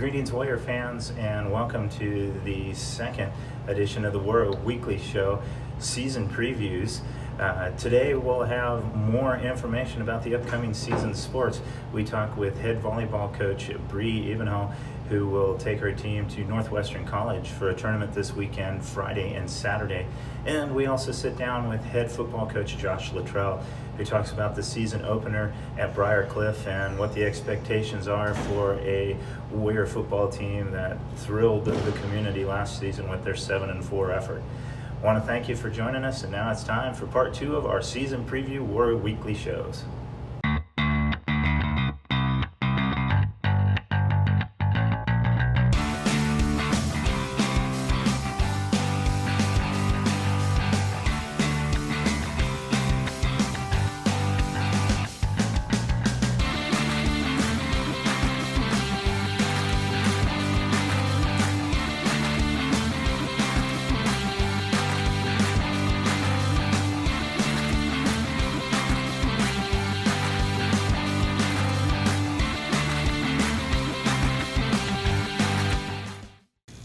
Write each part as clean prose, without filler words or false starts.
Greetings, Warrior fans, and welcome to the second edition of the Warrior Weekly Show season previews. Today we'll have more information about the upcoming season sports. We talk with head volleyball coach Bri Ebenhoe, who will take her team to Northwestern College for a tournament this weekend, Friday and Saturday. And we also sit down with head football coach Josh Littrell, who talks about the season opener at Briarcliff and what the expectations are for a Warrior football team that thrilled the community last season with their 7-4 effort. I want to thank you for joining us, and now it's time for part 2 of our season preview Warrior Weekly shows.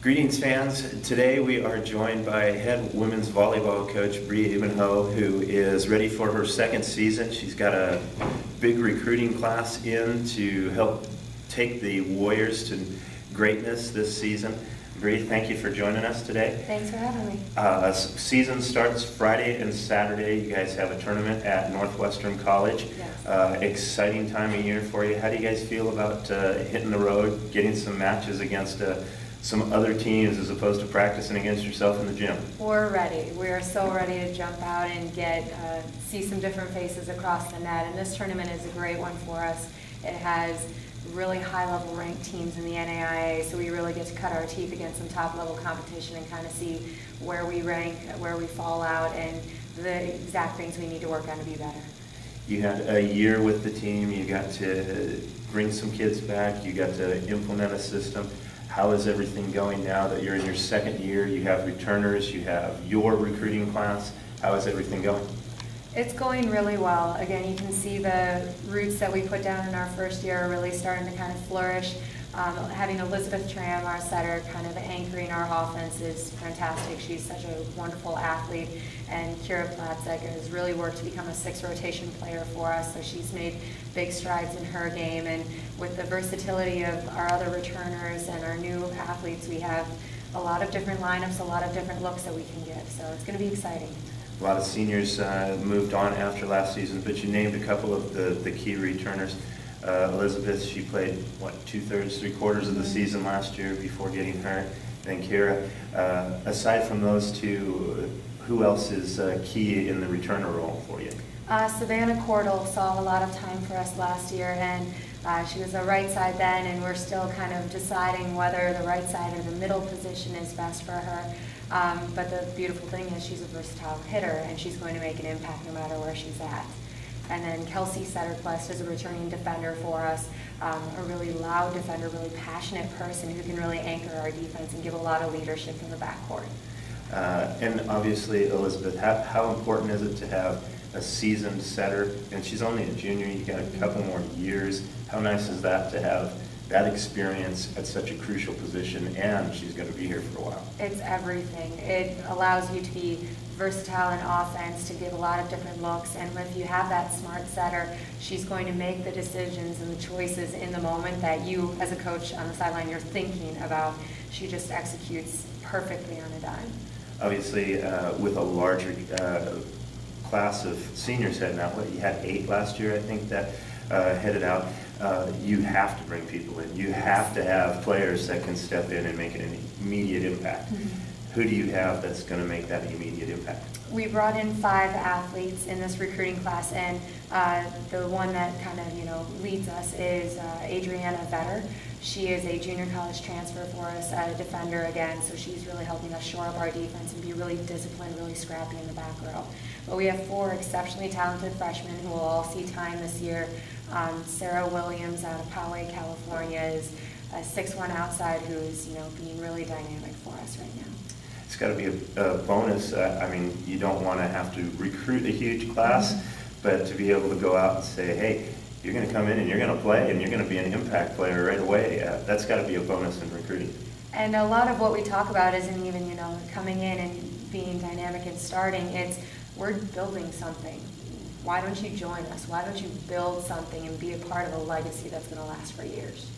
Greetings, fans. Today we are joined by head women's volleyball coach Bri Ebenhoe, who is ready for her second season. She's got a big recruiting class in to help take the Warriors to greatness this season. Bri, thank you for joining us today. Thanks for having me. Season starts Friday and Saturday. You guys have a tournament at Northwestern College. Yes. Exciting time of year for you. How do you guys feel about hitting the road, getting some matches against some other teams as opposed to practicing against yourself in the gym? We're ready. We're so ready to jump out and see some different faces across the net. And this tournament is a great one for us. It has really high-level ranked teams in the NAIA, so we really get to cut our teeth against some top-level competition and kind of see where we rank, where we fall out, and the exact things we need to work on to be better. You had a year with the team. You got to bring some kids back. You got to implement a system. How is everything going now that you're in your second year? You have returners, you have your recruiting class. How is everything going? It's going really well. Again, you can see the roots that we put down in our first year are really starting to kind of flourish. Having Elizabeth Tram, our setter, kind of anchoring our offense is fantastic. She's such a wonderful athlete. And Kira Platzek has really worked to become a 6 rotation player for us, so she's made big strides in her game. And with the versatility of our other returners and our new athletes, we have a lot of different lineups, a lot of different looks that we can give. So it's going to be exciting. A lot of seniors moved on after last season, but you named a couple of the key returners. Elizabeth, she played, 2/3, 3/4 of the season last year before getting hurt. And Kira, aside from those two, who else is key in the returner role for you? Savannah Cordell saw a lot of time for us last year, and she was a right side then, and we're still kind of deciding whether the right side or the middle position is best for her. But the beautiful thing is she's a versatile hitter, and she's going to make an impact no matter where she's at. And then Kelsey Setterquest is a returning defender for us, a really loud defender, really passionate person who can really anchor our defense and give a lot of leadership in the backcourt. And obviously, Elizabeth, how important is it to have a seasoned setter? And she's only a junior, you got a couple more years. How nice is that to have that experience at such a crucial position, and she's going to be here for a while? It's everything. It allows you to be versatile in offense, to give a lot of different looks, and if you have that smart setter, she's going to make the decisions and the choices in the moment that you, as a coach on the sideline, you're thinking about. She just executes perfectly on a dime. Obviously, with a larger class of seniors heading out, you had 8 last year, I think, that headed out. You have to bring people in. You have to have players that can step in and make an immediate impact. Mm-hmm. Who do you have that's going to make that immediate impact? We brought in 5 athletes in this recruiting class, and the one that kind of leads us is Adriana Vetter. She is a junior college transfer for us, a defender again, so she's really helping us shore up our defense and be really disciplined, really scrappy in the back row. But we have 4 exceptionally talented freshmen who will all see time this year. Sarah Williams out of Poway, California, is a 6'1" outside who is being really dynamic for us right now. It's got to be a bonus. You don't want to have to recruit a huge class, but to be able to go out and say, hey, you're going to come in and you're going to play and you're going to be an impact player right away. That's got to be a bonus in recruiting. And a lot of what we talk about isn't even, coming in and being dynamic and starting. It's we're building something. Why don't you join us? Why don't you build something and be a part of a legacy that's going to last for years?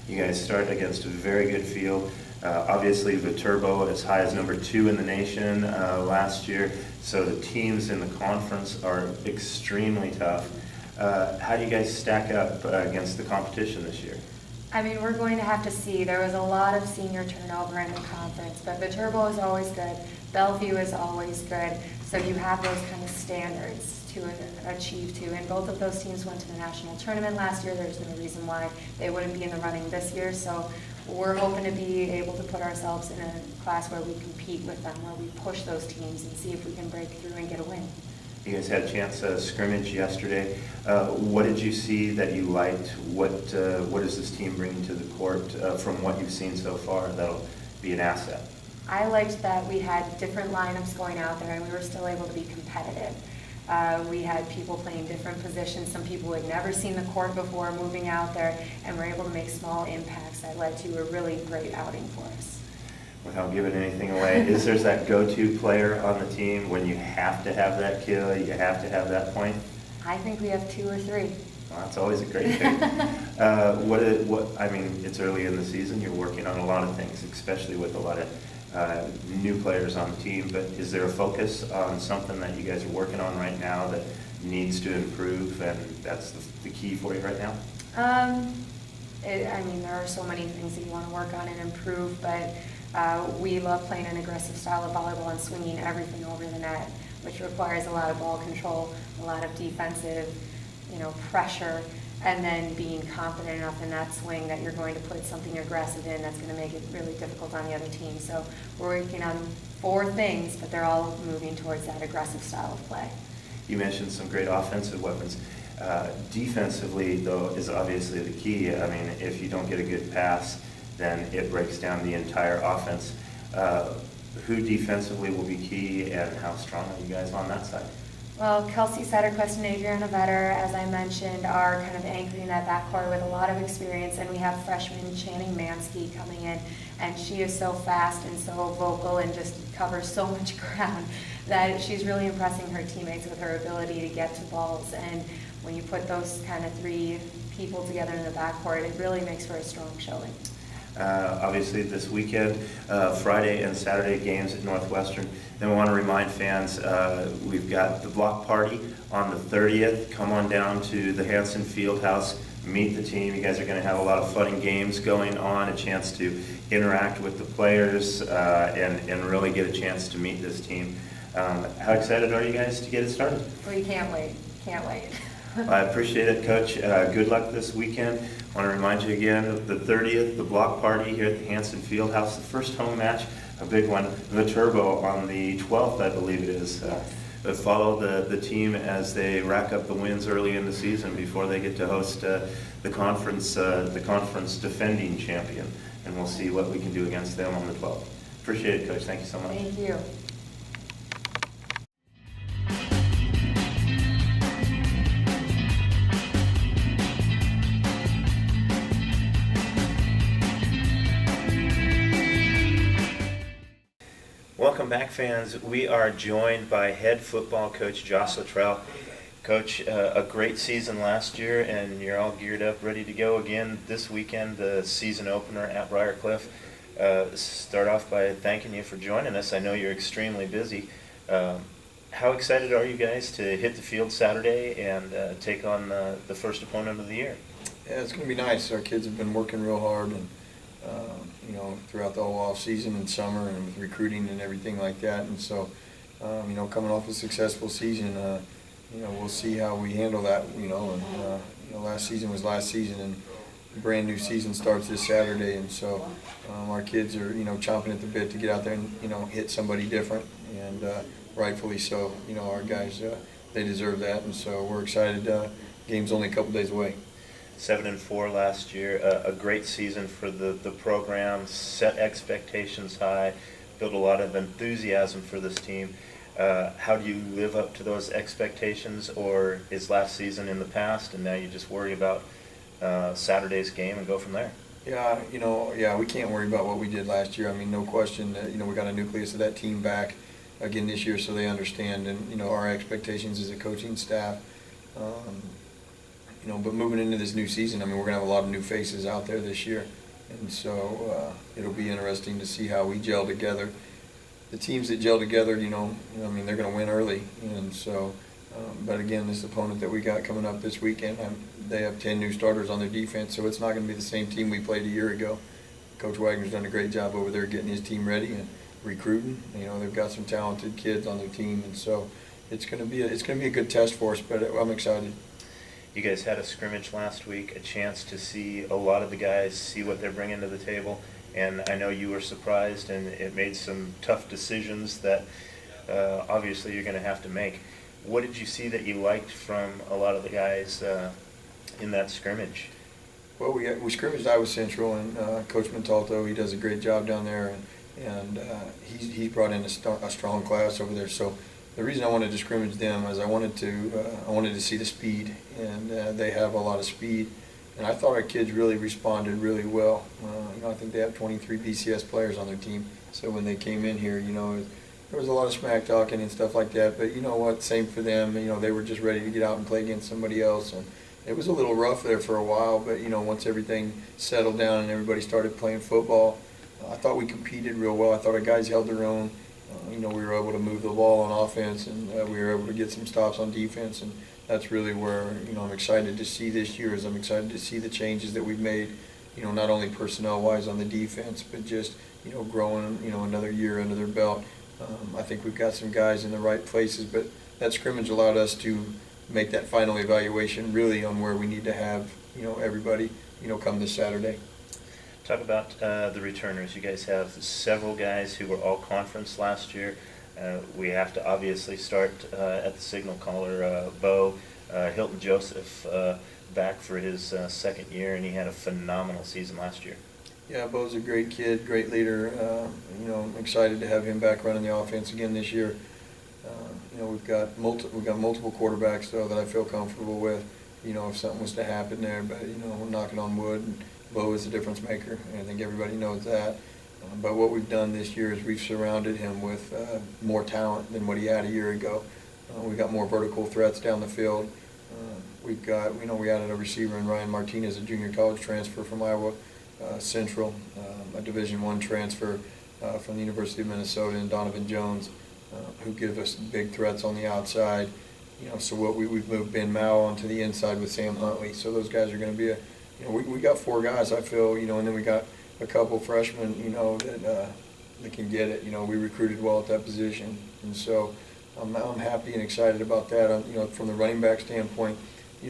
You guys start against a very good field. Obviously, Viterbo as high as number 2 in the nation last year. So the teams in the conference are extremely tough. How do you guys stack up against the competition this year? I mean, we're going to have to see. There was a lot of senior turnover in the conference, but Viterbo is always good. Bellevue is always good. So you have those kind of standards to achieve to. And both of those teams went to the national tournament last year. There's no reason why they wouldn't be in the running this year. So we're hoping to be able to put ourselves in a class where we compete with them, where we push those teams and see if we can break through and get a win. You guys had a chance to scrimmage yesterday. What did you see that you liked? What is this team bringing to the court from what you've seen so far that'll be an asset? I liked that we had different lineups going out there and we were still able to be competitive. We had people playing different positions. Some people who had never seen the court before moving out there and were able to make small impacts that led to a really great outing for us. Without giving anything away, is there that go-to player on the team when you have to have that kill, you have to have that point? I think we have 2 or 3. Well, that's always a great thing. I mean, it's early in the season. You're working on a lot of things, especially with a lot of new players on the team. But is there a focus on something that you guys are working on right now that needs to improve, and that's the key for you right now? I mean, there are so many things that you want to work on and improve, but we love playing an aggressive style of volleyball and swinging everything over the net, which requires a lot of ball control, a lot of defensive, pressure, and then being confident enough in that swing that you're going to put something aggressive in that's going to make it really difficult on the other team. So we're working on 4 things, but they're all moving towards that aggressive style of play. You mentioned some great offensive weapons. Defensively, though, is obviously the key. I mean, if you don't get a good pass, then it breaks down the entire offense. Who defensively will be key, and how strong are you guys on that side? Well, Kelsey Setterquist and Adriana Vetter, as I mentioned, are kind of anchoring that backcourt with a lot of experience, and we have freshman Channing Mansky coming in, and she is so fast and so vocal and just covers so much ground that she's really impressing her teammates with her ability to get to balls. And when you put those kind of 3 people together in the backcourt, it really makes for a strong showing. Obviously this weekend, Friday and Saturday games at Northwestern. Then we want to remind fans, we've got the block party on the 30th. Come on down to the Hanson Fieldhouse, meet the team. You guys are going to have a lot of fun and games going on, a chance to interact with the players and really get a chance to meet this team. How excited are you guys to get it started? We can't wait. Can't wait. I appreciate it, Coach. Good luck this weekend. I want to remind you again of the 30th, the block party here at the Hanson Fieldhouse, the first home match, a big one, Viterbo on the 12th, I believe it is. But follow the team as they rack up the wins early in the season before they get to host the conference defending champion, and we'll see what we can do against them on the 12th. Appreciate it, Coach. Thank you so much. Thank you. Welcome back, fans. We are joined by head football coach Josh Littrell. Coach, a great season last year, and you're all geared up, ready to go again this weekend, the season opener at Briarcliff. Start off by thanking you for joining us. I know you're extremely busy. How excited are you guys to hit the field Saturday and take on the first opponent of the year? Yeah, it's going to be nice. Our kids have been working real hard, and throughout the whole off season and summer, and with recruiting and everything like that. And so, coming off a successful season, we'll see how we handle that. Last season was last season, and the brand new season starts this Saturday. And so, our kids are chomping at the bit to get out there and hit somebody different, and rightfully so. Our guys they deserve that, and so we're excited. Game's only a couple days away. 7-4 last year, a great season for the program, set expectations high, built a lot of enthusiasm for this team. How do you live up to those expectations, or is last season in the past and now you just worry about Saturday's game and go from there? Yeah, we can't worry about what we did last year. I mean, no question that, we got a nucleus of that team back again this year, so they understand, and, our expectations as a coaching staff. But moving into this new season, I mean, we're going to have a lot of new faces out there this year. And so it'll be interesting to see how we gel together. The teams that gel together, I mean, they're going to win early. And so, but again, this opponent that we got coming up this weekend, they have 10 new starters on their defense, so it's not going to be the same team we played a year ago. Coach Wagner's done a great job over there getting his team ready and recruiting. They've got some talented kids on their team, and so it's going to be a good test for us. But I'm excited. You guys had a scrimmage last week, a chance to see a lot of the guys, see what they're bringing to the table, and I know you were surprised, and it made some tough decisions that obviously you're going to have to make. What did you see that you liked from a lot of the guys in that scrimmage? Well, we scrimmaged Iowa Central, and Coach Montalto, he does a great job down there, and he's brought in a strong class over there. So the reason I wanted to scrimmage them is I wanted to see the speed, and they have a lot of speed. And I thought our kids really responded really well. I think they have 23 BCS players on their team. So when they came in here, there was a lot of smack talking and stuff like that. But you know what? Same for them. They were just ready to get out and play against somebody else. And it was a little rough there for a while. But once everything settled down and everybody started playing football, I thought we competed real well. I thought our guys held their own. We were able to move the ball on offense, and we were able to get some stops on defense, and that's really where I'm excited to see this year. I'm excited to see the changes that we've made, not only personnel-wise on the defense, but just growing another year under their belt. I think we've got some guys in the right places, but that scrimmage allowed us to make that final evaluation really on where we need to have everybody come this Saturday. Talk about the returners. You guys have several guys who were all conference last year. We have to obviously start at the signal caller, Bo. Hilton Joseph back for his second year, and he had a phenomenal season last year. Yeah, Bo's a great kid, great leader. I'm excited to have him back running the offense again this year. We've got multiple quarterbacks though that I feel comfortable with. If something was to happen there, but we're knocking on wood. And Bo is a difference maker, and I think everybody knows that. But what we've done this year is we've surrounded him with more talent than what he had a year ago. We've got more vertical threats down the field. We've got, we added a receiver in Ryan Martinez, a junior college transfer from Iowa Central, a Division I transfer from the University of Minnesota, and Donovan Jones, who give us big threats on the outside. So we've moved Ben Mao onto the inside with Sam Huntley. So those guys are going to be we got 4 guys, I feel, and then we got a couple freshmen, that can get it. We recruited well at that position, and so I'm happy and excited about that. From the running back standpoint,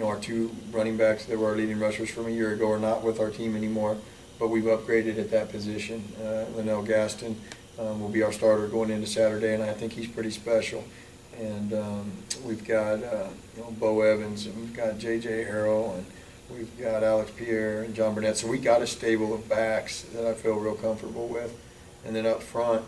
our 2 running backs that were our leading rushers from a year ago are not with our team anymore, but we've upgraded at that position. Linnell Gaston will be our starter going into Saturday, and I think he's pretty special. And we've got Bo Evans, and we've got J.J. Harrell, and we've got Alex Pierre and John Burnett. So we got a stable of backs that I feel real comfortable with. And then up front,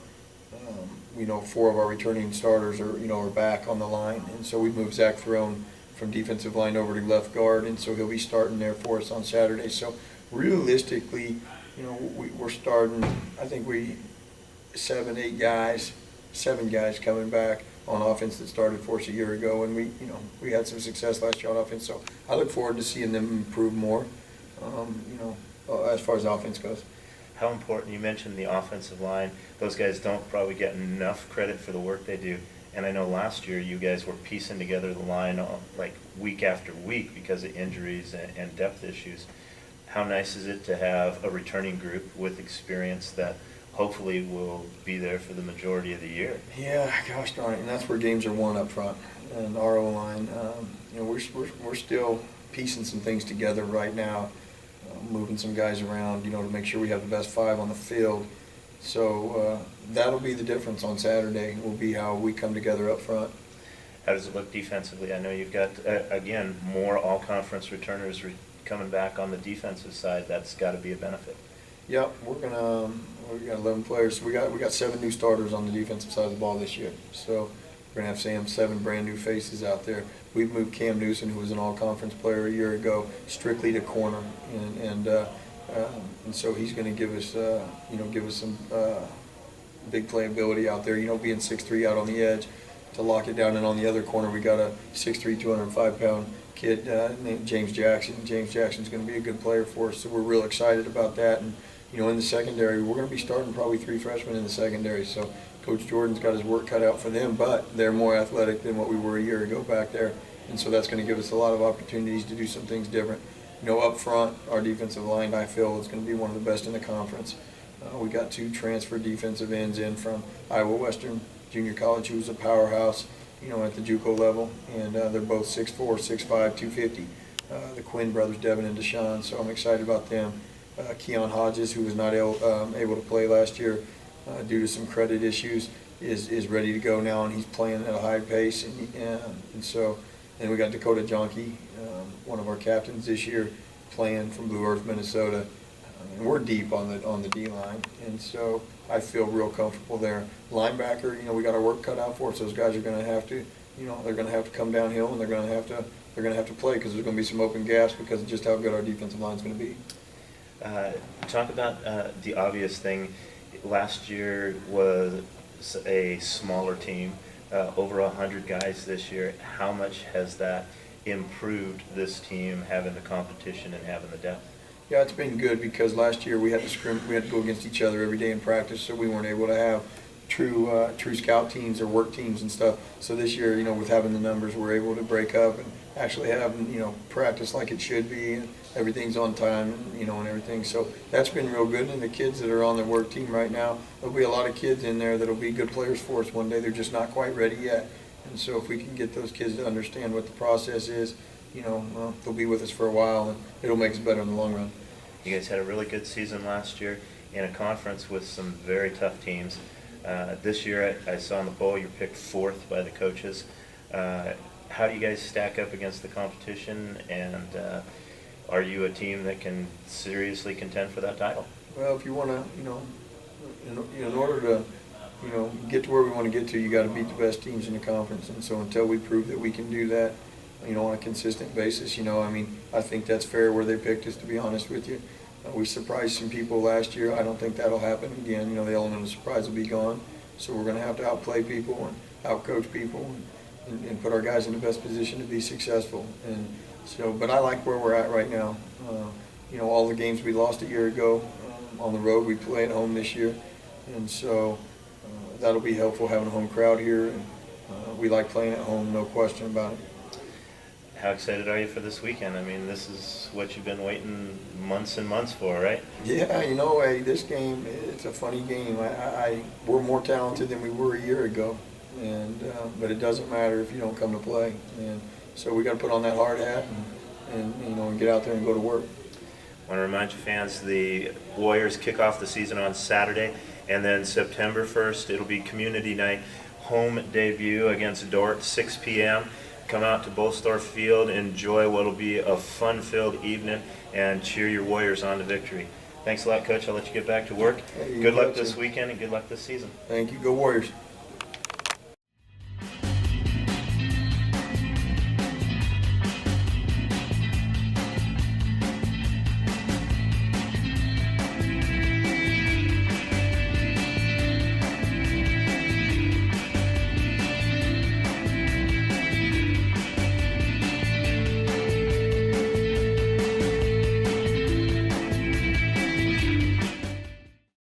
4 of our returning starters are back on the line. And so we moved Zach Throne from defensive line over to left guard, and so he'll be starting there for us on Saturday. So realistically, we're starting, I think 7 guys coming back on offense that started for us a year ago, and we had some success last year on offense. So I look forward to seeing them improve more, as far as offense goes. How important, you mentioned the offensive line. Those guys don't probably get enough credit for the work they do. And I know last year you guys were piecing together the line like week after week because of injuries and depth issues. How nice is it to have a returning group with experience that hopefully will be there for the majority of the year? Yeah, gosh darn it, and that's where games are won up front. And our O-line, we're still piecing some things together right now, moving some guys around, to make sure we have the best 5 on the field. So that'll be the difference on Saturday, will be how we come together up front. How does it look defensively? I know you've got, again, more all-conference returners coming back on the defensive side. That's got to be a benefit. Yep, we got 11 players. We got 7 new starters on the defensive side of the ball this year. So We're going to have 7 brand new faces out there. We've moved Cam Newson, who was an all-conference player a year ago, strictly to corner, and so he's going to give us some big playability out there. Being 6'3" out on the edge to lock it down, and on the other corner we got a 6'3", 205-pound kid named James Jackson. James Jackson's going to be a good player for us, so we're real excited about that. And in the secondary, we're going to be starting probably 3 freshmen in the secondary. So Coach Jordan's got his work cut out for them, but they're more athletic than what we were a year ago back there, and so that's going to give us a lot of opportunities to do some things different. Up front, our defensive line, I feel, is going to be one of the best in the conference. We got 2 transfer defensive ends in from Iowa Western Junior College, who's a powerhouse, at the JUCO level, and they're both 6'4", 6'5", 250. The Quinn brothers, Devin and Deshaun, so I'm excited about them. Keon Hodges, who was not able to play last year due to some credit issues, is ready to go now, and he's playing at a high pace. And so then we got Dakota Jonke, one of our captains this year, playing from Blue Earth, Minnesota. And we're deep on the D line, and so I feel real comfortable there. Linebacker, we got our work cut out for us. Those guys are going to have to, they're going to have to come downhill, and they're going to have to play, because there's going to be some open gaps because of just how good our defensive line is going to be. Talk about the obvious thing. Last year was a smaller team, over 100 guys this year. How much has that improved this team, having the competition and having the depth? Yeah, it's been good, because last year we had to go against each other every day in practice, so we weren't able to have true scout teams or work teams and stuff. So this year, with having the numbers, we're able to break up and actually have practice like it should be, and everything's on time, and everything. So that's been real good. And the kids that are on the work team right now, there'll be a lot of kids in there that'll be good players for us one day. They're just not quite ready yet. And so if we can get those kids to understand what the process is, they'll be with us for a while, and it'll make us better in the long run. You guys had a really good season last year in a conference with some very tough teams. This year, I saw in the poll you're picked 4th by the coaches. How do you guys stack up against the competition, and are you a team that can seriously contend for that title? Well, if you want to, in order to, get to where we want to get to, you got to beat the best teams in the conference. And so until we prove that we can do that, on a consistent basis, I think that's fair where they picked us, to be honest with you. We surprised some people last year. I don't think that'll happen again. The element of surprise will be gone. So we're going to have to outplay people and outcoach people and put our guys in the best position to be successful. And so, but I like where we're at right now. All the games we lost a year ago on the road, we play at home this year. And so that'll be helpful, having a home crowd here. And we like playing at home, no question about it. How excited are you for this weekend? I mean, this is what you've been waiting months and months for, right? Yeah, hey, this game, it's a funny game. We're more talented than we were a year ago, and but it doesn't matter if you don't come to play. And so we got to put on that hard hat and get out there and go to work. I want to remind you fans, the Warriors kick off the season on Saturday, and then September 1st, it'll be community night, home debut against Dort, 6 p.m. Come out to Bolstorff Field, enjoy what will be a fun-filled evening, and cheer your Warriors on to victory. Thanks a lot, Coach. I'll let you get back to work. Hey, good luck this weekend, and good luck this season. Thank you. Go Warriors.